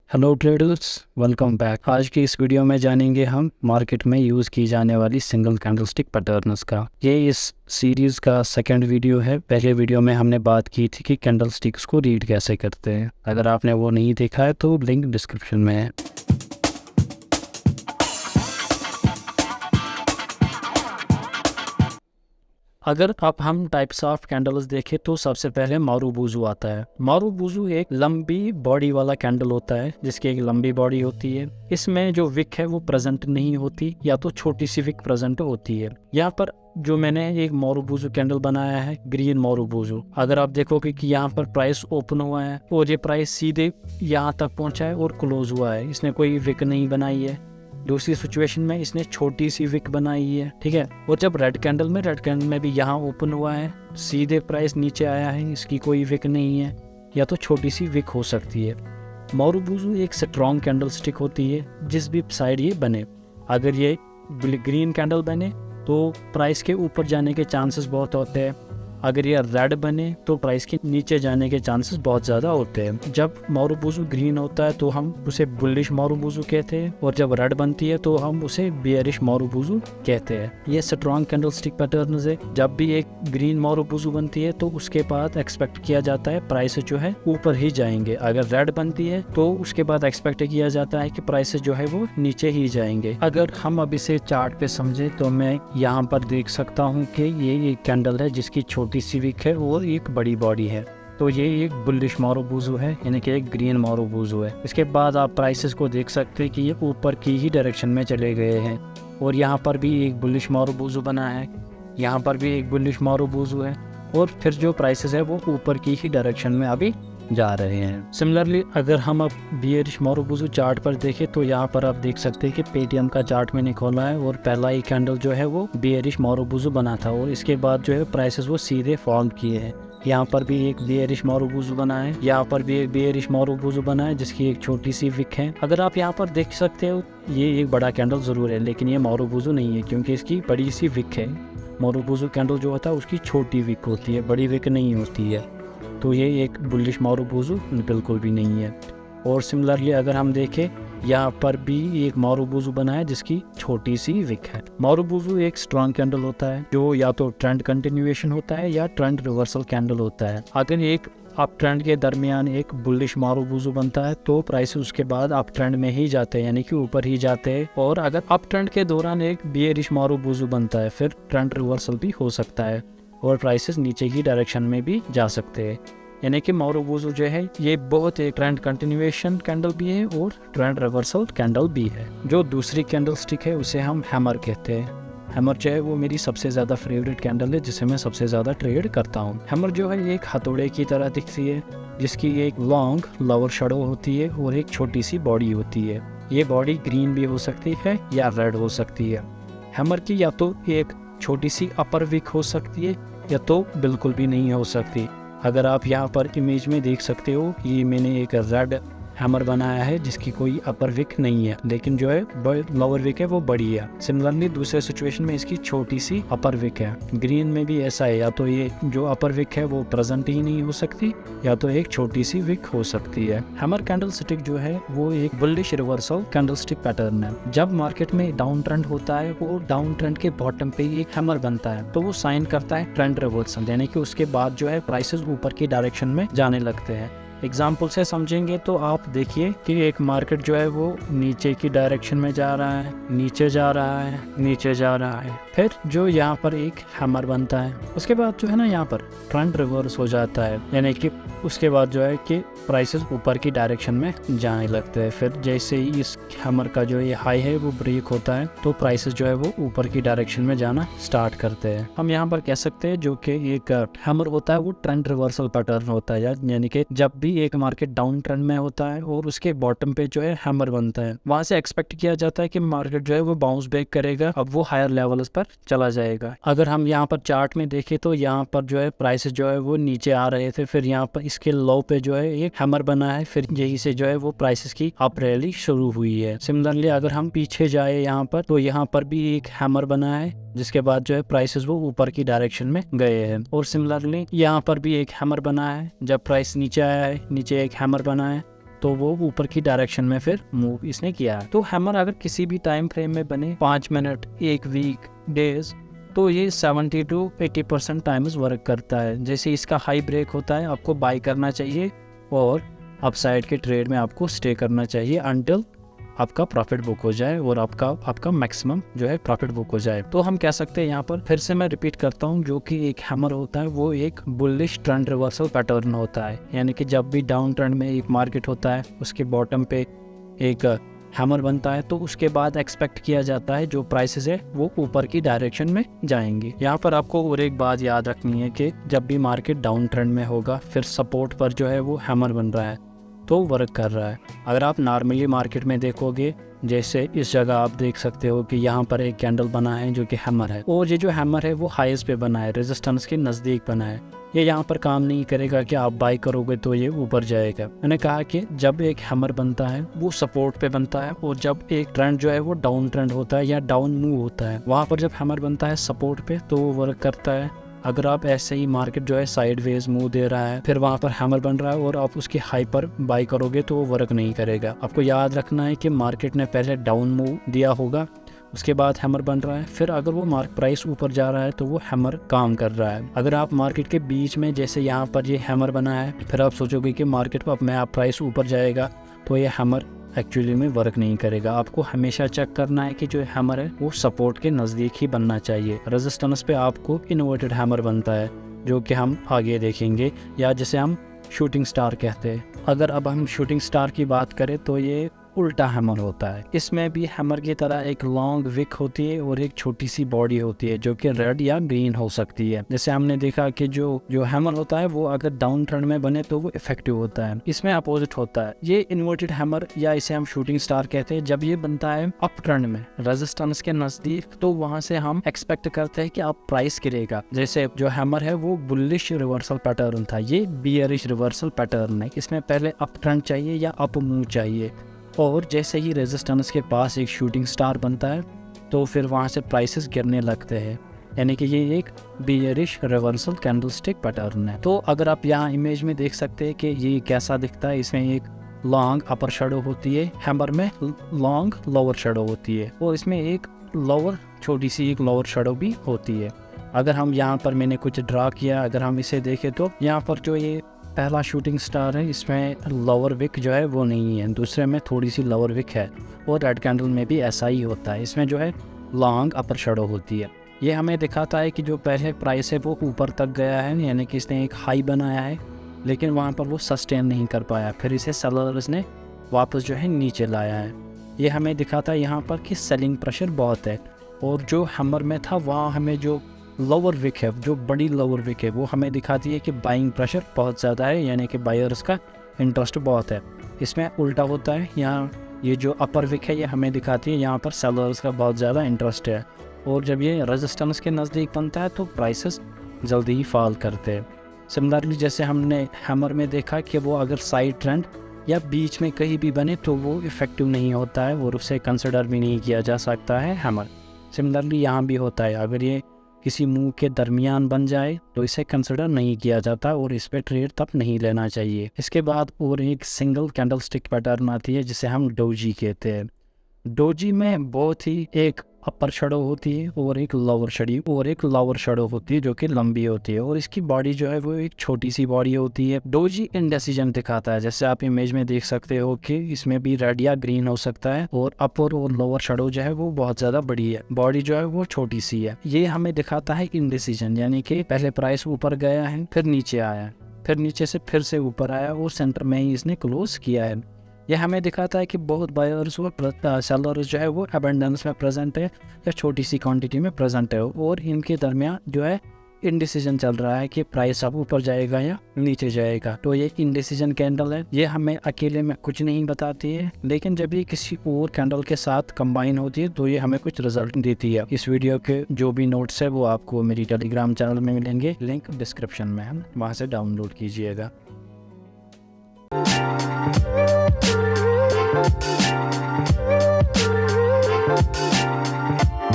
Hello traders, welcome back. आज की इस वीडियो में जानेंगे हम मार्केट में यूज़ की जाने वाली सिंगल कैंडलस्टिक पैटर्न्स का। ये इस सीरीज़ का सेकंड वीडियो है। पहले वीडियो में हमने बात की थी कि कैंडलस्टिक्स को रीड कैसे करते हैं। अगर आपने वो नहीं देखा है तो लिंक डिस्क्रिप्शन में है। अगर अब हम टाइप्स ऑफ कैंडल्स देखें तो सबसे पहले मारूबुजू आता है। मारूबुजू एक लंबी बॉडी वाला कैंडल होता है जिसकी एक लंबी बॉडी होती है। इसमें जो विक है वो प्रेजेंट नहीं होती या तो छोटी सी विक प्रेजेंट होती है। यहाँ पर जो मैंने एक मारूबुजू कैंडल बनाया है, ग्रीन मारूबुजू, अगर आप देखोगे कि यहाँ पर प्राइस ओपन हुआ है और ये प्राइस सीधे यहाँ तक पहुँचा है और क्लोज हुआ है, इसने कोई विक नहीं बनाई है। दूसरी सिचुएशन में इसने छोटी सी विक बनाई है, ठीक है। और जब रेड कैंडल में भी यहाँ ओपन हुआ है, सीधे प्राइस नीचे आया है, इसकी कोई विक नहीं है या तो छोटी सी विक हो सकती है। मारूबुजू एक स्ट्रॉन्ग कैंडल स्टिक होती है जिस भी साइड ये बने। अगर ये ग्रीन कैंडल बने तो प्राइस के ऊपर जाने के चांसेस बहुत होते हैं। अगर ये रेड बने तो प्राइस के नीचे जाने के चांसेस बहुत ज़्यादा होते हैं। जब मारूबुजू ग्रीन होता है तो हम उसे बुलिश मारूबुजू कहते हैं और जब रेड बनती है तो हम उसे बेयरिश मारूबुजू कहते हैं। ये स्ट्रॉन्ग कैंडलस्टिक पैटर्न है। जब भी एक ग्रीन मारूबुजू बनती है तो उसके बाद एक्सपेक्ट किया जाता है प्राइस जो है ऊपर ही जाएंगे। अगर रेड बनती है तो उसके बाद एक्सपेक्ट किया जाता है कि प्राइस जो है वो नीचे ही जाएंगे। अगर हम अब इसे चार्ट पे समझे तो मैं यहाँ पर देख सकता हूँ कि ये एक कैंडल है जिसकी छोटी सी विक है और एक बड़ी बॉडी है। तो ये एक बुलिश मारूबुजू है, यानी कि एक ग्रीन मारूबुजू है। इसके बाद आप प्राइसेस को देख सकते हैं कि ये ऊपर की ही डायरेक्शन में चले गए हैं और यहाँ पर भी एक बुलिश मारूबुजू बना है, यहाँ पर भी एक बुलिश मारूबुजू है और फिर जो प्राइसेस है वो ऊपर की ही डायरेक्शन में अभी जा रहे हैं। सिमिलरली अगर हम अब बियरिश मारूबुजू चार्ट पर देखें तो यहाँ पर आप देख सकते हैं कि पेटीएम का चार्ट मैंने खोला है और पहला ही कैंडल जो है वो बियरिश मारूबुजू बना था और इसके बाद जो है प्राइसेस वो सीधे फॉर्म किए हैं। यहाँ पर भी एक बियरिश मारूबुजू बना है, यहाँ पर भी एक बियरिश मारूबुजू बना है जिसकी एक छोटी सी विक है। अगर आप यहाँ पर देख सकते हो ये एक बड़ा कैंडल जरूर है लेकिन ये मारूबुजू नहीं है क्योंकि इसकी बड़ी सी विक है। मारूबुजू कैंडल जो होता है उसकी छोटी विक होती है, बड़ी विक नहीं होती है। तो ये एक बुलिश मारूबुजू बिल्कुल भी नहीं है। और सिमिलरली अगर हम देखें यहाँ पर भी एक मारूबुजू बना है जिसकी छोटी सी विक है। मारूबुजू एक स्ट्रॉन्ग कैंडल होता है जो या तो ट्रेंड कंटिन्यूएशन होता है या ट्रेंड रिवर्सल कैंडल होता है। अगर एक अप ट्रेंड के दरमियान एक बुलिश मारूबुजू बनता है तो प्राइस उसके बाद अप ट्रेंड में ही जाते हैं, यानी कि ऊपर ही जाते हैं। और अगर अप ट्रेंड के दौरान एक बियरिश मारूबुजू बनता है फिर ट्रेंड रिवर्सल भी हो सकता है और प्राइसेस नीचे की डायरेक्शन में भी जा सकते हैं। यानी कि मारूबुजू जो है ये बहुत एक ट्रेंड कंटिन्यूएशन कैंडल भी है और ट्रेंड रिवर्सल कैंडल भी है। जो दूसरी कैंडल स्टिक है उसे हम हैमर कहते हैं। हैमर जो है वो मेरी सबसे ज़्यादा फेवरेट कैंडल है जिसे मैं सबसे ज़्यादा ट्रेड करता हूँ। हैमर जो है ये एक हथौड़े की तरह दिखती है जिसकी एक लॉन्ग लोअर शैडो होती है और एक छोटी सी बॉडी होती है। ये बॉडी ग्रीन भी हो सकती है या रेड हो सकती है। हैमर की या तो एक छोटी सी अपर विक हो सकती है या तो बिल्कुल भी नहीं हो सकती। अगर आप यहाँ पर इमेज में देख सकते हो ये मैंने एक रेड हैमर बनाया है जिसकी कोई अपर विक नहीं है लेकिन जो है लोअर विक है वो बड़ी है। सिमिलरली दूसरे सिचुएशन में इसकी छोटी सी अपर विक है। ग्रीन में भी ऐसा है, या तो ये जो अपर विक है वो प्रेजेंट ही नहीं हो सकती या तो एक छोटी सी विक हो सकती है। हैमर कैंडल स्टिक जो है वो एक bullish reversal candle stick pattern है। जब मार्केट में डाउन ट्रेंड होता है वो डाउन ट्रेंड के बॉटम पे एक हैमर बनता है तो वो साइन करता है ट्रेंड रिवर्सल, यानी कि उसके बाद जो है प्राइसेस ऊपर की डायरेक्शन में जाने लगते हैं। एग्जाम्पल से समझेंगे तो आप देखिए कि एक मार्केट जो है वो नीचे की डायरेक्शन में जा रहा है, नीचे जा रहा है, नीचे जा रहा है, फिर जो यहाँ पर एक हैमर बनता है उसके बाद जो है ना यहाँ पर ट्रेंड रिवर्स हो जाता है, यानी कि उसके बाद जो है कि प्राइसेस ऊपर की डायरेक्शन में जाने लगते हैं। फिर जैसे ही इस हैमर का जो ये हाई है वो ब्रेक होता है तो प्राइसेस जो है वो ऊपर की डायरेक्शन में जाना स्टार्ट करते हैं। हम यहाँ पर कह सकते हैं जो कि एक हैमर होता है वो ट्रेंड रिवर्सल पैटर्न होता है, यानी कि जब भी एक मार्केट डाउन ट्रेंड में होता है और उसके बॉटम पे जो है हैमर बनता है वहां से एक्सपेक्ट किया जाता है कि मार्केट जो है वो बाउंस बैक करेगा, अब वो हायर लेवल्स पर चला जाएगा। अगर हम यहाँ पर चार्ट में देखें तो यहाँ पर जो है प्राइसेस जो है वो नीचे आ रहे थे, फिर यहाँ पर इसके लो पे जो है एक हैमर बना है, फिर यही से जो है वो प्राइसेस की अप रैली शुरू हुई है। सिमिलरली अगर हम पीछे जाए यहाँ पर तो यहाँ पर भी एक हैमर बना है जिसके बाद जो है प्राइसेस वो ऊपर की डायरेक्शन में गए हैं। और सिमिलरली यहाँ पर भी एक हैमर बना है, जब प्राइस नीचे आया है नीचे एक हैमर बना है तो वो ऊपर की डायरेक्शन में फिर मूव इसने किया है। तो हैमर अगर किसी भी टाइम फ्रेम में बने 5 मिनट, 1 वीक, डेज, तो ये 70 to 80% टाइम्स वर्क करता है। जैसे इसका हाई ब्रेक होता है, आपको बाई करना चाहिए और अपसाइड के ट्रेड में आपको स्टे करना चाहिए अनटिल आपका प्रॉफिट बुक हो जाए और आपका मैक्सिमम जो है प्रॉफिट बुक हो जाए। तो हम कह सकते हैं यहाँ पर फिर से मैं रिपीट करता हूँ, जो कि एक हैमर होता है वो एक बुलिश ट्रेंड रिवर्सल पैटर्न होता है। यानी कि जब भी डाउन ट्रेंड में एक मार्केट होता है, उसके बॉटम पे एक हैमर बनता है, तो उसके बाद एक्सपेक्ट किया जाता है जो प्राइसेस है वो ऊपर की डायरेक्शन में जाएंगी। यहाँ पर आपको और एक बात याद रखनी है कि जब भी मार्केट डाउन ट्रेंड में होगा, फिर सपोर्ट पर जो है वो हैमर बन रहा है तो वर्क कर रहा है। अगर आप नॉर्मली मार्केट में देखोगे, जैसे इस जगह आप देख सकते हो कि यहाँ पर एक कैंडल बना है जो कि हैमर है, और ये जो हैमर है वो हाईएस्ट पे बना है, रेजिस्टेंस के नज़दीक बना है। ये यहाँ पर काम नहीं करेगा कि आप बाई करोगे तो ये ऊपर जाएगा। मैंने कहा कि जब एक हैमर बनता है वो सपोर्ट पे बनता है, और जब एक ट्रेंड जो है वो डाउन ट्रेंड होता है या डाउन मूव होता है, वहाँ पर जब हैमर बनता है सपोर्ट पे तो वो वर्क करता है। अगर आप ऐसे ही मार्केट जो है साइडवेज मूव दे रहा है, फिर वहाँ पर हैमर बन रहा है और आप उसकी हाई पर बाई करोगे तो वो वर्क नहीं करेगा। आपको याद रखना है कि मार्केट ने पहले डाउन मूव दिया होगा, उसके बाद हैमर बन रहा है, फिर अगर वो मार्केट प्राइस ऊपर जा रहा है तो वो हैमर काम कर रहा है। अगर आप मार्केट के बीच में, जैसे यहाँ पर ये हैमर बना है, फिर आप सोचोगे कि मार्केट पर में आप प्राइस ऊपर जाएगा, तो ये हैमर एक्चुअली में वर्क नहीं करेगा। आपको हमेशा चेक करना है कि जो हैमर है वो सपोर्ट के नज़दीक ही बनना चाहिए। रेजिस्टेंस पे आपको इन्वर्टेड हैमर बनता है, जो कि हम आगे देखेंगे, या जिसे हम शूटिंग स्टार कहते हैं। अगर अब हम शूटिंग स्टार की बात करें तो ये उल्टा हैमर होता है। इसमें भी हैमर की तरह एक लॉन्ग विक होती है और एक छोटी सी बॉडी होती है जो कि रेड या ग्रीन हो सकती है। जैसे हमने देखा कि जो हैमर होता है वो अगर डाउन ट्रेंड में बने तो वो इफेक्टिव होता है। इसमें अपोजिट होता है। ये इन्वर्टेड हैमर या इसे हम शूटिंग स्टार कहते हैं, जब ये बनता है अप ट्रेंड में रेजिस्टेंस के नजदीक, तो वहां से हम एक्सपेक्ट करते हैं कि अब प्राइस गिरेगा। जैसे जो हैमर है वो बुलिश रिवर्सल पैटर्न था, ये बियरिश रिवर्सल पैटर्न है। इसमें पहले अप ट्रेंड चाहिए या अप मूव चाहिए, और जैसे ही रेजिस्टेंस के पास एक शूटिंग स्टार बनता है तो फिर वहाँ से प्राइसेस गिरने लगते हैं। यानी कि ये एक बियरिश रिवर्सल कैंडलस्टिक पैटर्न है। तो अगर आप यहाँ इमेज में देख सकते हैं कि ये कैसा दिखता है, इसमें एक लॉन्ग अपर शेडो होती है, हैमर में लॉन्ग लोअर शेडो होती है, और इसमें एक लोअर छोटी सी एक लोअर शेडो भी होती है। अगर हम यहाँ पर मैंने कुछ ड्रा किया, अगर हम इसे देखें तो यहाँ पर जो ये पहला शूटिंग स्टार है, इसमें लोअर विक जो है वो नहीं है, दूसरे में थोड़ी सी लोअर विक है, और रेड कैंडल में भी ऐसा ही होता है। इसमें जो है लॉन्ग अपर शेडो होती है। ये हमें दिखाता है कि जो पहले प्राइस है वो ऊपर तक गया है, यानी कि इसने एक हाई बनाया है, लेकिन वहाँ पर वो सस्टेन नहीं कर पाया, फिर इसे सेलर्स ने वापस जो है नीचे लाया है। ये हमें दिखाता है यहाँ पर कि सेलिंग प्रेशर बहुत है, और जो हैमर में था वहाँ हमें जो लोअर विक है, जो बड़ी लोअर विक है, वो हमें दिखाती है कि बाइंग प्रेशर बहुत ज़्यादा है, यानी कि बायर्स का इंटरेस्ट बहुत है। इसमें उल्टा होता है, यहाँ ये जो अपर विक है ये हमें दिखाती है यहाँ पर सेलर्स का बहुत ज़्यादा इंटरेस्ट है, और जब ये रेजिस्टेंस के नज़दीक बनता है तो प्राइसेस जल्दी ही फॉल करते हैं। सिमिलरली जैसे हमने हैमर में देखा कि वो अगर साइड ट्रेंड या बीच में कहीं भी बने तो वो इफ़ेक्टिव नहीं होता है और उसे कंसिडर भी नहीं किया जा सकता है हैमर। सिमिलरली यहाँ भी होता है, अगर ये किसी मूव के दरमियान बन जाए तो इसे कंसिडर नहीं किया जाता और इस पे ट्रेड तब नहीं लेना चाहिए। इसके बाद और एक सिंगल कैंडलस्टिक पैटर्न आती है जिसे हम डोजी कहते हैं। डोजी में बहुत ही एक अपर शेडो होती है और एक लोअर शेडो होती है जो कि लंबी होती है, और इसकी बॉडी जो है वो एक छोटी सी बॉडी होती है। डोजी इंडेसिजन दिखाता है, जैसे आप इमेज में देख सकते हो कि इसमें भी रेड या ग्रीन हो सकता है, और अपर और लोअर शेडो जो है वो बहुत ज्यादा बड़ी है, बॉडी जो है वो छोटी सी है। ये हमें दिखाता है इंडेसिजन, यानी कि पहले प्राइस ऊपर गया है, फिर नीचे आया, फिर नीचे से फिर से ऊपर आया और सेंटर में ही इसने क्लोज किया है। यह हमें दिखाता है कि बहुत बायर्स और सेलर्स जो है वो अबंडेंस में प्रेजेंट है या छोटी सी क्वांटिटी में प्रेजेंट है, और इनके दरमियान जो है इंडिसीजन चल रहा है कि प्राइस अब ऊपर जाएगा या नीचे जाएगा। तो ये इंडिसीजन कैंडल है, ये हमें अकेले में कुछ नहीं बताती है, लेकिन जब ये किसी और कैंडल के साथ कंबाइन होती है तो ये हमें कुछ रिजल्ट देती है। इस वीडियो के जो भी नोट्स है वो आपको मेरी टेलीग्राम चैनल में मिलेंगे, लिंक डिस्क्रिप्शन में है, वहाँ से डाउनलोड कीजिएगा।